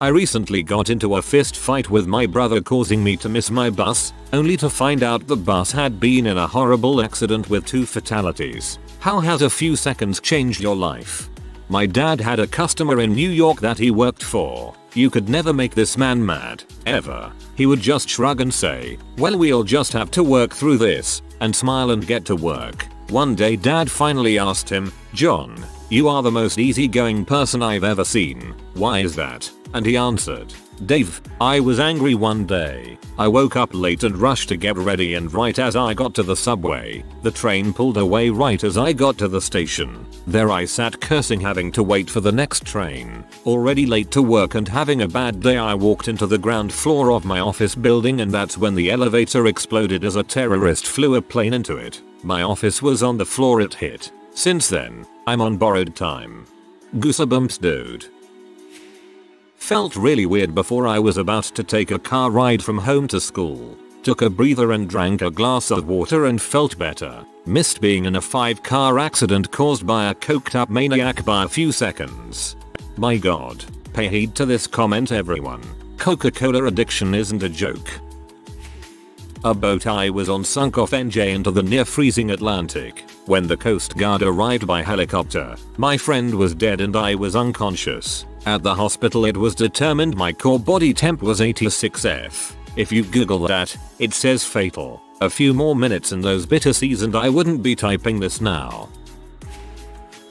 I recently got into a fist fight with my brother, causing me to miss my bus, only to find out the bus had been in a horrible accident with 2 fatalities. How has a few seconds changed your life? My dad had a customer in New York that he worked for. You could never make this man mad, ever. He would just shrug and say, "Well, we'll just have to work through this," and smile and get to work. One day dad finally asked him, "John, you are the most easygoing person I've ever seen. Why is that?" And he answered, "Dave, I was angry one day. I woke up late and rushed to get ready, and right as I got to the subway, the train pulled away right as I got to the station. There I sat cursing, having to wait for the next train. Already late to work and having a bad day. I walked into the ground floor of my office building, and that's when the elevator exploded as a terrorist flew a plane into it. My office was on the floor it hit. Since then, I'm on borrowed time. Goosebumps, dude." Felt really weird before I was about to take a car ride from home to school. Took a breather and drank a glass of water and felt better. Missed being in a 5-car accident caused by a coked up maniac by a few seconds. My god. Pay heed to this comment, everyone. Coca-Cola addiction isn't a joke. A boat I was on sunk off NJ into the near freezing Atlantic. When the Coast Guard arrived by helicopter, my friend was dead and I was unconscious. At the hospital it was determined my core body temp was 86F. If you google that, it says fatal. A few more minutes in those bitter seas and I wouldn't be typing this now.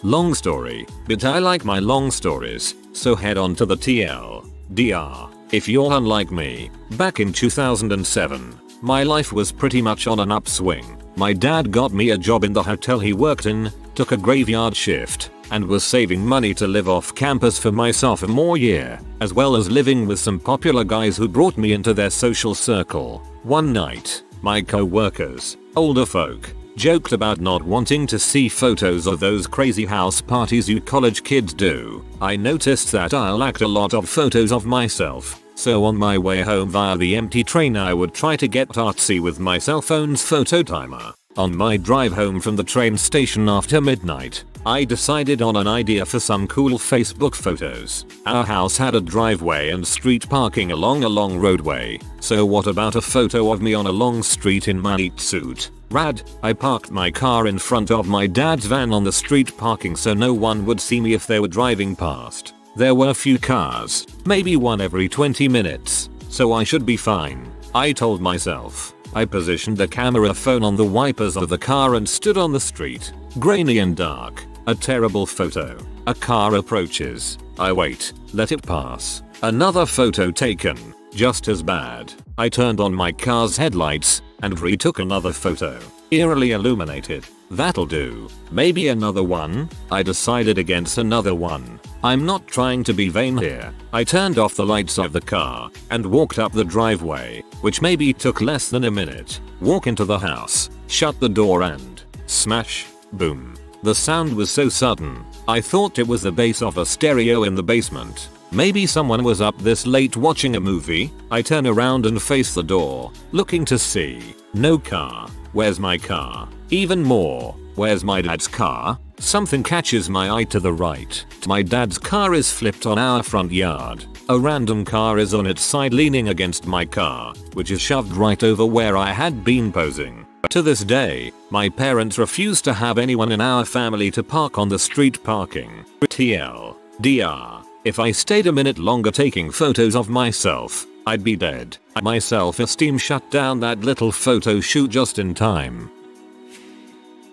Long story, but I like my long stories, so head on to the TLDR. If you're unlike me, back in 2007, my life was pretty much on an upswing. My dad got me a job in the hotel he worked in, took a graveyard shift, and was saving money to live off campus for my sophomore year, as well as living with some popular guys who brought me into their social circle. One night, my co-workers, older folk, joked about not wanting to see photos of those crazy house parties you college kids do. I noticed that I lacked a lot of photos of myself, so on my way home via the empty train I would try to get artsy with my cell phone's photo timer. On my drive home from the train station after midnight, I decided on an idea for some cool Facebook photos. Our house had a driveway and street parking along a long roadway, so what about a photo of me on a long street in my neat suit? Rad. I parked my car in front of my dad's van on the street parking so no one would see me if they were driving past. There were few cars, maybe one every 20 minutes, so I should be fine, I told myself. I positioned the camera phone on the wipers of the car and stood on the street, grainy and dark. A terrible photo. A car approaches. I wait, let it pass. Another photo taken, just as bad. I turned on my car's headlights and retook another photo, eerily illuminated. That'll do. Maybe another one? I decided against another one. I'm not trying to be vain here. I turned off the lights of the car and walked up the driveway, which maybe took less than a minute. Walk into the house, shut the door and smash, boom. The sound was so sudden, I thought it was the bass of a stereo in the basement. Maybe someone was up this late watching a movie. I turn around and face the door, looking to see. No car. Where's my car? Even more, where's my dad's car? Something catches my eye to the right. My dad's car is flipped on our front yard. A random car is on its side leaning against my car, which is shoved right over where I had been posing. To this day, my parents refuse to have anyone in our family to park on the street parking. TLDR. If I stayed a minute longer taking photos of myself, I'd be dead. My self-esteem shut down that little photo shoot just in time.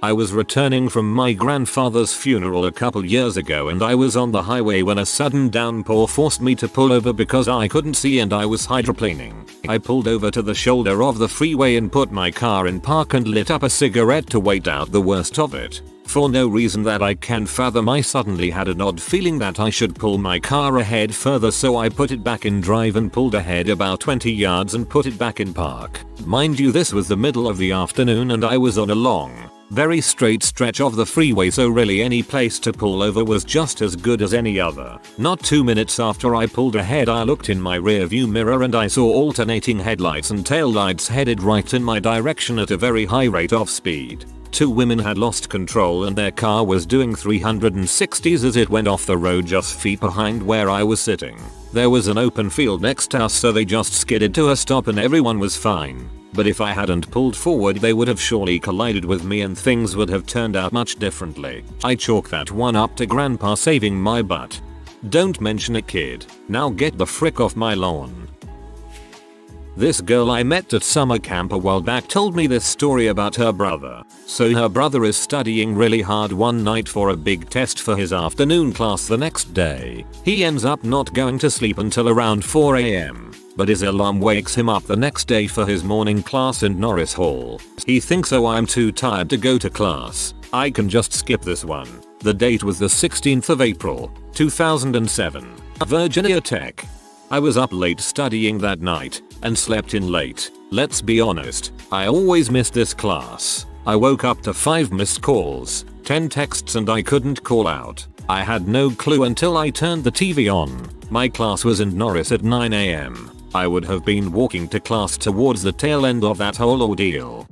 I was returning from my grandfather's funeral a couple years ago and I was on the highway when a sudden downpour forced me to pull over because I couldn't see and I was hydroplaning. I pulled over to the shoulder of the freeway and put my car in park and lit up a cigarette to wait out the worst of it. For no reason that I can fathom, I suddenly had an odd feeling that I should pull my car ahead further, so I put it back in drive and pulled ahead about 20 yards and put it back in park. Mind you, this was the middle of the afternoon and I was on a long, very straight stretch of the freeway, so really any place to pull over was just as good as any other. Not 2 minutes after I pulled ahead, I looked in my rearview mirror and I saw alternating headlights and taillights headed right in my direction at a very high rate of speed. Two women had lost control and their car was doing 360s as it went off the road just feet behind where I was sitting. There was an open field next to us, so they just skidded to a stop and everyone was fine. But if I hadn't pulled forward, they would have surely collided with me and things would have turned out much differently. I chalk that one up to grandpa saving my butt. Don't mention it, kid. Now get the frick off my lawn. This girl I met at summer camp a while back told me this story about her brother. So her brother is studying really hard one night for a big test for his afternoon class the next day. He ends up not going to sleep until around 4 AM. But his alarm wakes him up the next day for his morning class in Norris Hall. He thinks, oh, I'm too tired to go to class. I can just skip this one. The date was the 16th of April, 2007. Virginia Tech. I was up late studying that night and slept in late. Let's be honest, I always missed this class. I woke up to 5 missed calls, 10 texts, and I couldn't call out. I had no clue until I turned the TV on. My class was in Norris at 9 AM. I would have been walking to class towards the tail end of that whole ordeal.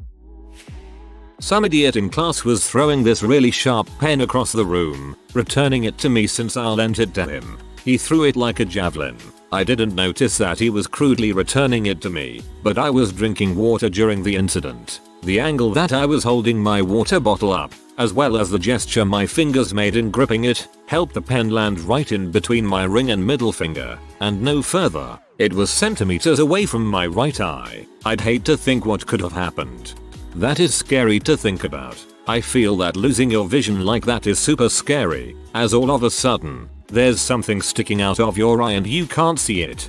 Some idiot in class was throwing this really sharp pen across the room, returning it to me since I lent it to him. He threw it like a javelin. I didn't notice that he was crudely returning it to me, but I was drinking water during the incident. The angle that I was holding my water bottle up, as well as the gesture my fingers made in gripping it, helped the pen land right in between my ring and middle finger, and no further. It was centimeters away from my right eye. I'd hate to think what could have happened. That is scary to think about. I feel that losing your vision like that is super scary, as all of a sudden, there's something sticking out of your eye and you can't see it.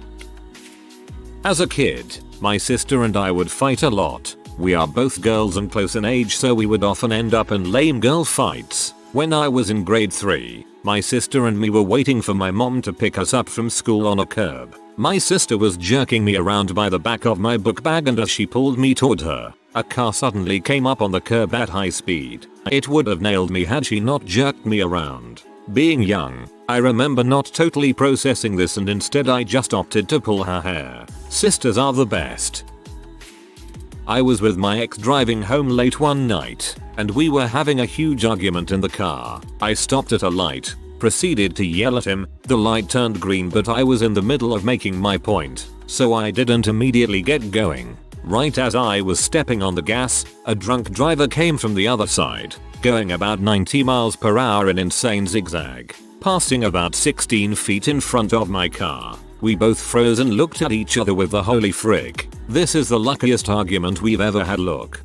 As a kid, my sister and I would fight a lot. We are both girls and close in age, so we would often end up in lame girl fights. When I was in grade 3, my sister and me were waiting for my mom to pick us up from school on a curb. My sister was jerking me around by the back of my book bag, and as she pulled me toward her, a car suddenly came up on the curb at high speed. It would have nailed me had she not jerked me around. Being young, I remember not totally processing this, and instead I just opted to pull her hair. Sisters are the best. I was with my ex driving home late one night, and we were having a huge argument in the car. I stopped at a light, proceeded to yell at him. The light turned green, but I was in the middle of making my point, so I didn't immediately get going. Right as I was stepping on the gas, a drunk driver came from the other side, going about 90 miles per hour in insane zigzag, passing about 16 feet in front of my car. We both froze and looked at each other with the holy frick, this is the luckiest argument we've ever had look.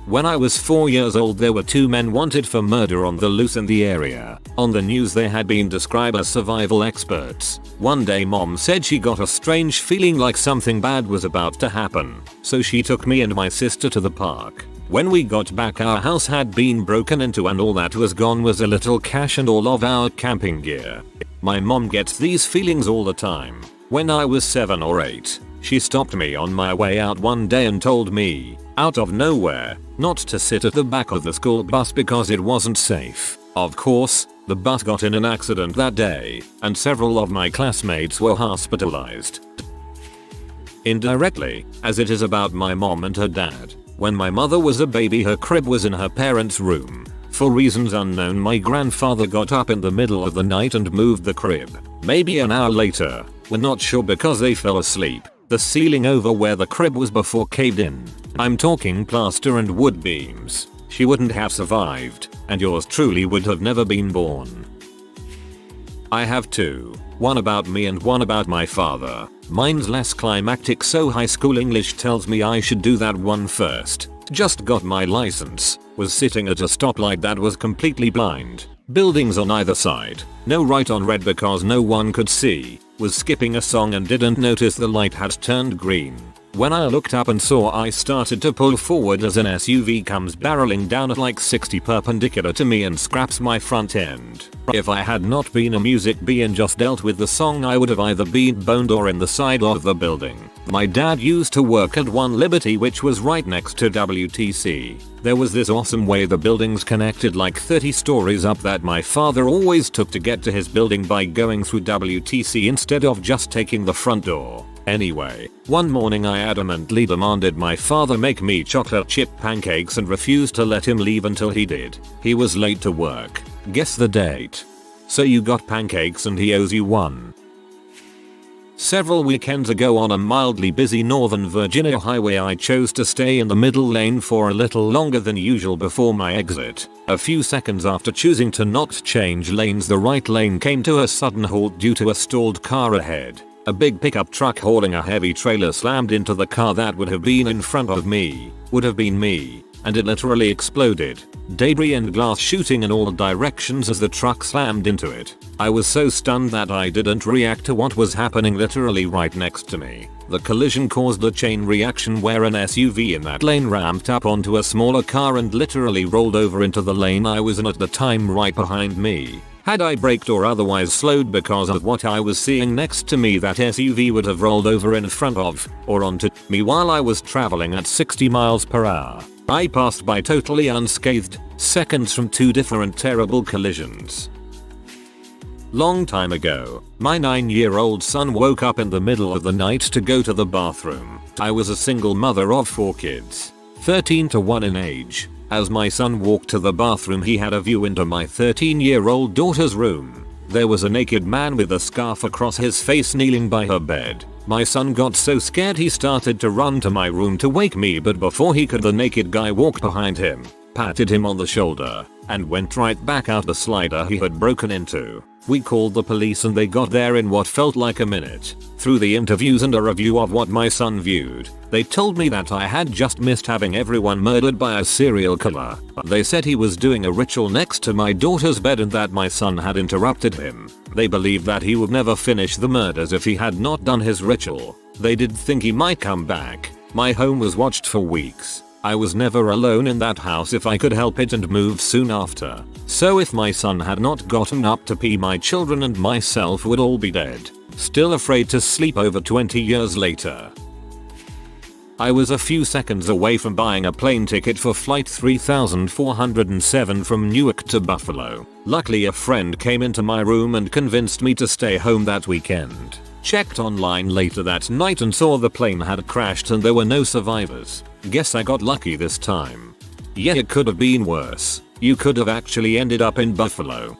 When I was 4 years old, there were 2 men wanted for murder on the loose in the area. On the news they had been described as survival experts. One day mom said she got a strange feeling like something bad was about to happen, so she took me and my sister to the park. When we got back, our house had been broken into and all that was gone was a little cash and all of our camping gear. My mom gets these feelings all the time. When I was 7 or 8, she stopped me on my way out one day and told me, out of nowhere, not to sit at the back of the school bus because it wasn't safe. Of course, the bus got in an accident that day, and several of my classmates were hospitalized. Indirectly, as it is about my mom and her dad. When my mother was a baby, her crib was in her parents' room. For reasons unknown, my grandfather got up in the middle of the night and moved the crib. Maybe an hour later, we're not sure because they fell asleep. The ceiling over where the crib was before caved in. I'm talking plaster and wood beams. She wouldn't have survived, and yours truly would have never been born. I have 2. One about me and one about my father. Mine's less climactic, so high school English tells me I should do that one first. Just got my license. Was sitting at a stoplight that was completely blind. Buildings on either side. No right on red because no one could see. Was skipping a song and didn't notice the light had turned green. When I looked up and saw, I started to pull forward as an SUV comes barreling down at like 60 perpendicular to me and scraps my front end. If I had not been a music bee and just dealt with the song, I would have either been boned or in the side of the building. My dad used to work at One Liberty, which was right next to WTC. There was this awesome way the buildings connected like 30 stories up that my father always took to get to his building by going through WTC instead of just taking the front door. Anyway, one morning I adamantly demanded my father make me chocolate chip pancakes and refused to let him leave until he did. He was late to work. Guess the date. So you got pancakes and he owes you one. Several weekends ago on a mildly busy Northern Virginia highway I chose to stay in the middle lane for a little longer than usual before my exit. A few seconds after choosing to not change lanes, the right lane came to a sudden halt due to a stalled car ahead. A big pickup truck hauling a heavy trailer slammed into the car that would have been in front of me. Would have been me. And it literally exploded. Debris and glass shooting in all directions as the truck slammed into it. I was so stunned that I didn't react to what was happening literally right next to me. The collision caused a chain reaction where an SUV in that lane ramped up onto a smaller car and literally rolled over into the lane I was in at the time right behind me. Had I braked or otherwise slowed because of what I was seeing next to me, that SUV would have rolled over in front of, or onto, me while I was traveling at 60 miles per hour. I passed by totally unscathed, seconds from two different terrible collisions. Long time ago, my 9-year-old son woke up in the middle of the night to go to the bathroom. I was a single mother of 4 kids, 13 to 1 in age. As my son walked to the bathroom, he had a view into my 13-year-old daughter's room. There was a naked man with a scarf across his face kneeling by her bed. My son got so scared he started to run to my room to wake me, but before he could, the naked guy walked behind him, patted him on the shoulder, and went right back out the slider he had broken into. We called the police and they got there in what felt like a minute. Through the interviews and a review of what my son viewed, they told me that I had just missed having everyone murdered by a serial killer. They said he was doing a ritual next to my daughter's bed and that my son had interrupted him. They believed that he would never finish the murders if he had not done his ritual. They did think he might come back. My home was watched for weeks. I was never alone in that house if I could help it and moved soon after. So if my son had not gotten up to pee, my children and myself would all be dead. Still afraid to sleep over 20 years later. I was a few seconds away from buying a plane ticket for flight 3407 from Newark to Buffalo. Luckily a friend came into my room and convinced me to stay home that weekend. Checked online later that night and saw the plane had crashed and there were no survivors. Guess I got lucky this time. Yeah, it could have been worse. You could have actually ended up in Buffalo.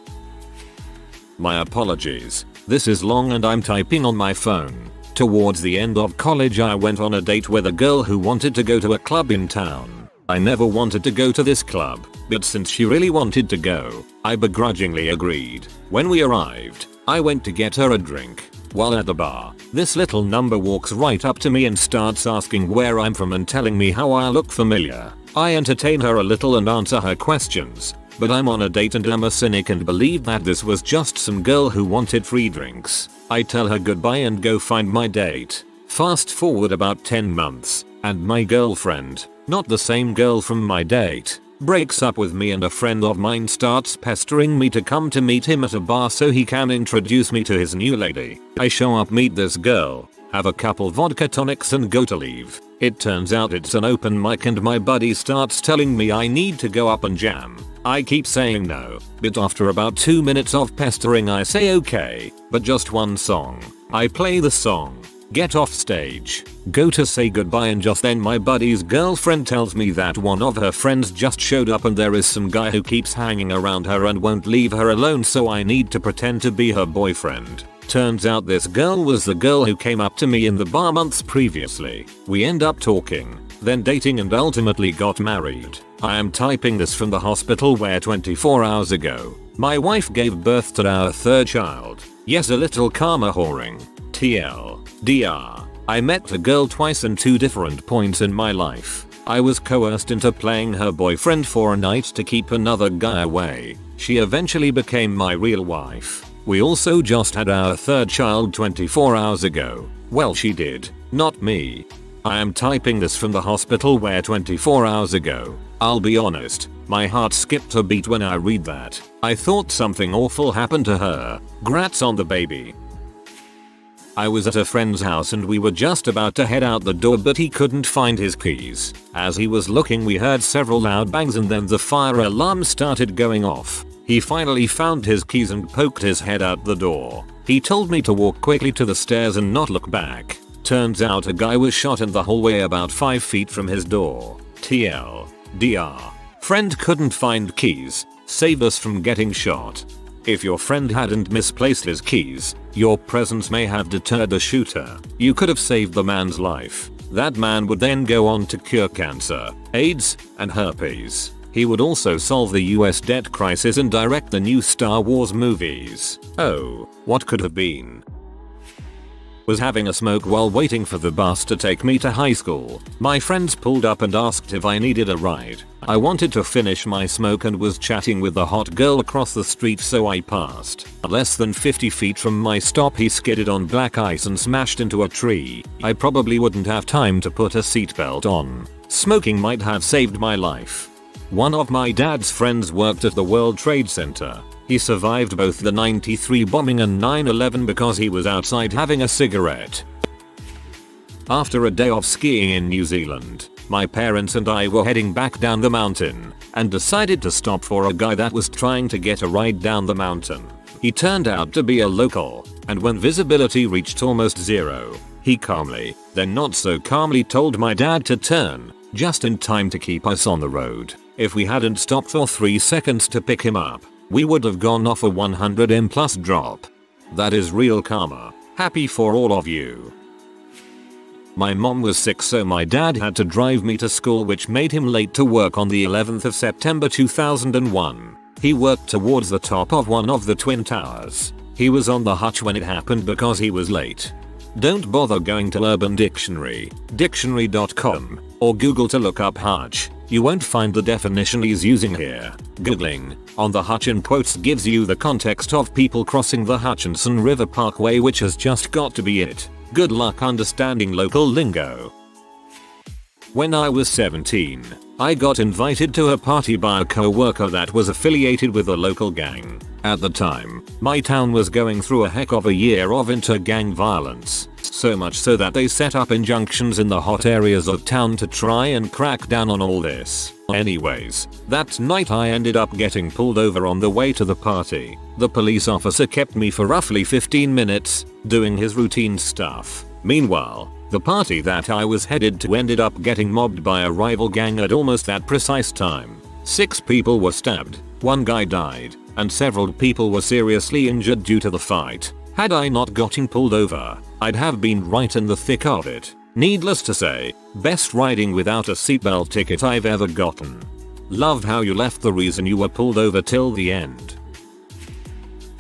My apologies. This is long and I'm typing on my phone. Towards the end of college I went on a date with a girl who wanted to go to a club in town. I never wanted to go to this club, but since she really wanted to go, I begrudgingly agreed. When we arrived, I went to get her a drink. While at the bar, this little number walks right up to me and starts asking where I'm from and telling me how I look familiar. I entertain her a little and answer her questions, but I'm on a date and am a cynic and believe that this was just some girl who wanted free drinks. I tell her goodbye and go find my date. Fast forward about 10 months, and my girlfriend, not the same girl from my date, breaks up with me and a friend of mine starts pestering me to come to meet him at a bar so he can introduce me to his new lady. I show up, meet this girl, have a couple vodka tonics and go to leave. It turns out it's an open mic and my buddy starts telling me I need to go up and jam. I keep saying no, but after about 2 minutes of pestering I say okay, but just one song. I play the song, get off stage, go to say goodbye, and just then my buddy's girlfriend tells me that one of her friends just showed up and there is some guy who keeps hanging around her and won't leave her alone, so I need to pretend to be her boyfriend. Turns out this girl was the girl who came up to me in the bar months previously. We end up talking, then dating and ultimately got married. I am typing this from the hospital where 24 hours ago, my wife gave birth to our 3rd child. Yes, a little karma whoring. TLDR. I met the girl twice in 2 different points in my life. I was coerced into playing her boyfriend for a night to keep another guy away. She eventually became my real wife. We also just had our 3rd child 24 hours ago. Well, she did, not me. I am typing this from the hospital where 24 hours ago. I'll be honest, my heart skipped a beat when I read that. I thought something awful happened to her. Grats on the baby. I was at a friend's house and we were just about to head out the door, but he couldn't find his keys. As he was looking, we heard several loud bangs and then the fire alarm started going off. He finally found his keys and poked his head out the door. He told me to walk quickly to the stairs and not look back. Turns out a guy was shot in the hallway about 5 feet from his door. TLDR. Friend couldn't find keys. Save us from getting shot. If your friend hadn't misplaced his keys, your presence may have deterred the shooter. You could have saved the man's life. That man would then go on to cure cancer, AIDS, and herpes. He would also solve the US debt crisis and direct the new Star Wars movies. Oh, what could have been? Was having a smoke while waiting for the bus to take me to high school. My friends pulled up and asked if I needed a ride. I wanted to finish my smoke and was chatting with a hot girl across the street, so I passed. Less than 50 feet from my stop, he skidded on black ice and smashed into a tree. I probably wouldn't have time to put a seatbelt on. Smoking might have saved my life. One of my dad's friends worked at the World Trade Center. He survived both the 93 bombing and 9/11 because he was outside having a cigarette. After a day of skiing in New Zealand, my parents and I were heading back down the mountain and decided to stop for a guy that was trying to get a ride down the mountain. He turned out to be a local, and when visibility reached almost zero, he calmly, then not so calmly, told my dad to turn, just in time to keep us on the road. If we hadn't stopped for 3 seconds to pick him up, we would have gone off a 100m plus drop. That is real karma. Happy for all of you. My mom was sick, so my dad had to drive me to school, which made him late to work on the 11th of September 2001. He worked towards the top of one of the twin towers. He was on the hutch when it happened because he was late. Don't bother going to Urban Dictionary, dictionary.com, or Google to look up hutch. You won't find the definition he's using here. Googling on the hutch in quotes gives you the context of people crossing the Hutchinson River Parkway, which has just got to be it. Good luck understanding local lingo. When I was 17, I got invited to a party by a co-worker that was affiliated with a local gang. At the time, my town was going through a heck of a year of inter-gang violence. So much so that they set up injunctions in the hot areas of town to try and crack down on all this. Anyways, that night I ended up getting pulled over on the way to the party. The police officer kept me for roughly 15 minutes, doing his routine stuff. Meanwhile, the party that I was headed to ended up getting mobbed by a rival gang at almost that precise time. 6 people were stabbed, 1 guy died, and several people were seriously injured due to the fight. Had I not gotten pulled over, I'd have been right in the thick of it. Needless to say, best riding without a seatbelt ticket I've ever gotten. Love how you left the reason you were pulled over till the end.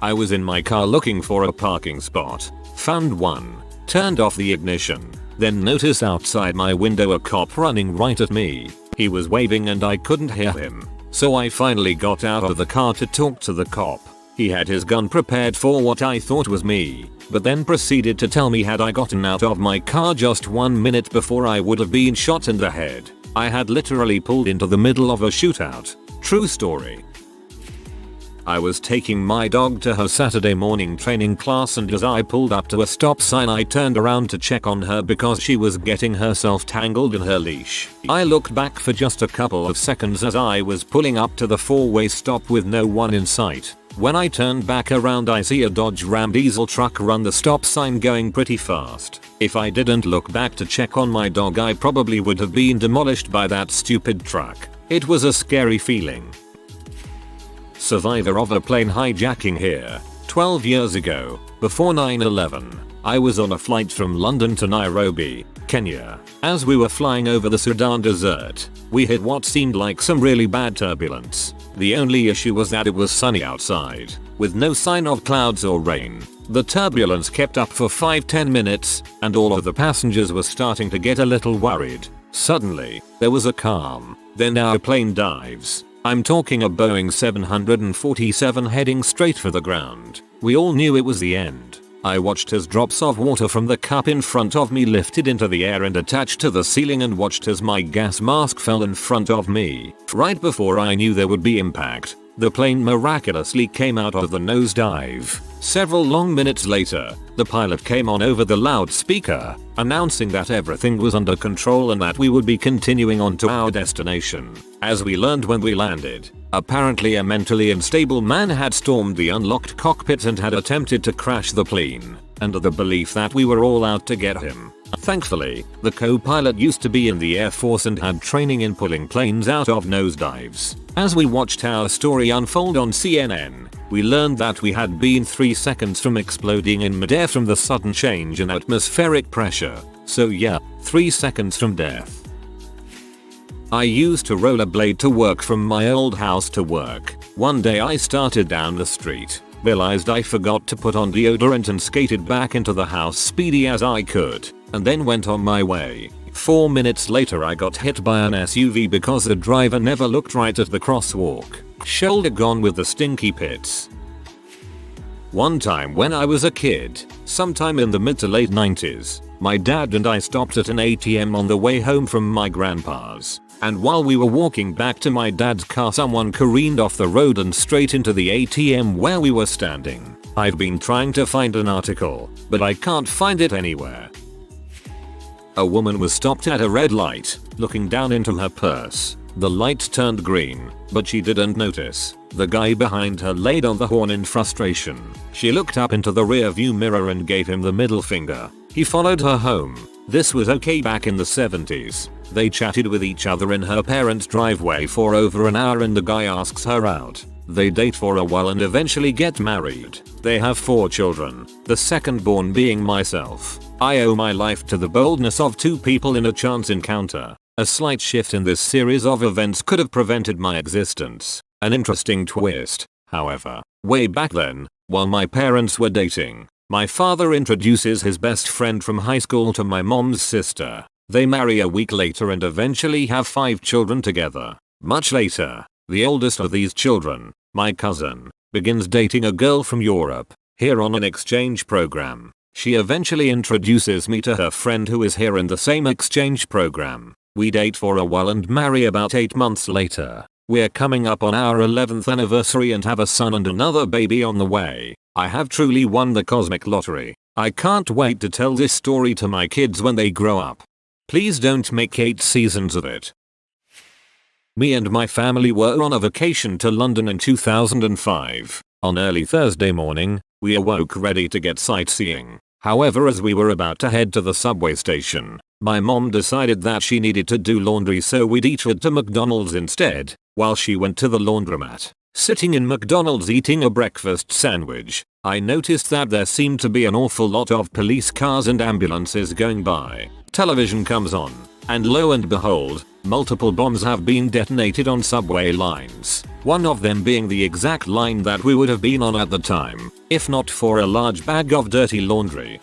I was in my car looking for a parking spot, found one, turned off the ignition, then noticed outside my window a cop running right at me. He was waving and I couldn't hear him, so I finally got out of the car to talk to the cop. He had his gun prepared for what I thought was me, but then proceeded to tell me had I gotten out of my car just 1 minute before I would have been shot in the head. I had literally pulled into the middle of a shootout. True story. I was taking my dog to her Saturday morning training class, and as I pulled up to a stop sign I turned around to check on her because she was getting herself tangled in her leash. I looked back for just a couple of seconds as I was pulling up to the 4-way stop with no one in sight. When I turned back around I see a Dodge Ram diesel truck run the stop sign going pretty fast. If I didn't look back to check on my dog I probably would have been demolished by that stupid truck. It was a scary feeling. Survivor of a plane hijacking here. 12 years ago, before 9/11, I was on a flight from London to Nairobi, Kenya. As we were flying over the Sudan desert, we hit what seemed like some really bad turbulence. The only issue was that it was sunny outside, with no sign of clouds or rain. The turbulence kept up for 5-10 minutes, and all of the passengers were starting to get a little worried. Suddenly, there was a calm. Then our plane dives. I'm talking a Boeing 747 heading straight for the ground. We all knew it was the end. I watched as drops of water from the cup in front of me lifted into the air and attached to the ceiling, and watched as my gas mask fell in front of me. Right before I knew there would be impact, the plane miraculously came out of the nosedive. Several long minutes later, the pilot came on over the loudspeaker, announcing that everything was under control and that we would be continuing on to our destination. As we learned when we landed, apparently a mentally unstable man had stormed the unlocked cockpit and had attempted to crash the plane. under the belief that we were all out to get him. Thankfully, the co-pilot used to be in the Air Force and had training in pulling planes out of nosedives. As we watched our story unfold on CNN, we learned that we had been 3 seconds from exploding in midair from the sudden change in atmospheric pressure. So yeah, 3 seconds from death. I used to rollerblade to work from my old house to work. One day I started down the street, realized I forgot to put on deodorant and skated back into the house speedy as I could, and then went on my way. 4 minutes later I got hit by an SUV because the driver never looked right at the crosswalk. Shoulder gone with the stinky pits. One time when I was a kid, sometime in the mid to late 90s, my dad and I stopped at an ATM on the way home from my grandpa's. And while we were walking back to my dad's car, someone careened off the road and straight into the ATM where we were standing. I've been trying to find an article, but I can't find it anywhere. A woman was stopped at a red light, looking down into her purse. The light turned green, but she didn't notice. The guy behind her laid on the horn in frustration. She looked up into the rear view mirror and gave him the middle finger. He followed her home. This was okay back in the 70s. They chatted with each other in her parents' driveway for over an hour and the guy asks her out. They date for a while and eventually get married. They have 4 children, the second born being myself. I owe my life to the boldness of 2 people in a chance encounter. A slight shift in this series of events could have prevented my existence. An interesting twist, however. Way back then, while my parents were dating, my father introduces his best friend from high school to my mom's sister. They marry a week later and eventually have 5 children together. Much later, the oldest of these children, my cousin, begins dating a girl from Europe, here on an exchange program. She eventually introduces me to her friend who is here in the same exchange program. We date for a while and marry about 8 months later. We're coming up on our 11th anniversary and have a son and another baby on the way. I have truly won the cosmic lottery. I can't wait to tell this story to my kids when they grow up. Please don't make 8 seasons of it. Me and my family were on a vacation to London in 2005. On early Thursday morning, we awoke ready to get sightseeing. However, as we were about to head to the subway station, my mom decided that she needed to do laundry, so we detoured to McDonald's instead. While she went to the laundromat, sitting in McDonald's eating a breakfast sandwich, I noticed that there seemed to be an awful lot of police cars and ambulances going by. Television comes on, and lo and behold, multiple bombs have been detonated on subway lines. One of them being the exact line that we would have been on at the time, if not for a large bag of dirty laundry.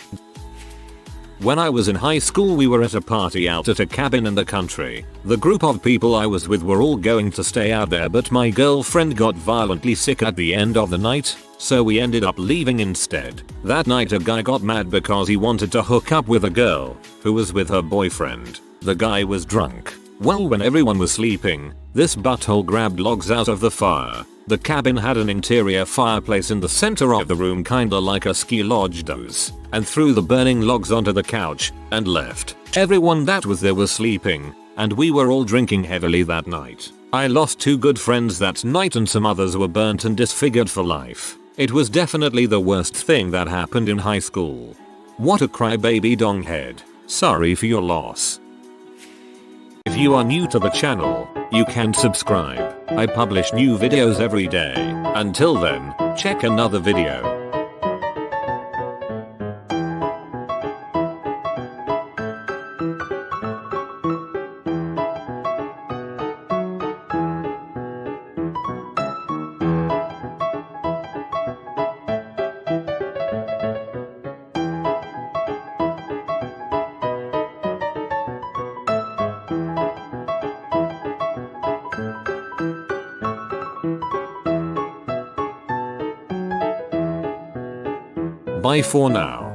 When I was in high school, we were at a party out at a cabin in the country. The group of people I was with were all going to stay out there, but my girlfriend got violently sick at the end of the night, so we ended up leaving instead. That night a guy got mad because he wanted to hook up with a girl who was with her boyfriend. The guy was drunk. Well, when everyone was sleeping, this butthole grabbed logs out of the fire. The cabin had an interior fireplace in the center of the room, kinda like a ski lodge does, and threw the burning logs onto the couch and left. Everyone that was there was sleeping, and we were all drinking heavily that night. I lost 2 good friends that night and some others were burnt and disfigured for life. It was definitely the worst thing that happened in high school. What a crybaby donghead. Sorry for your loss. If you are new to the channel, you can subscribe. I publish new videos every day. Until then, check another video. Bye for now.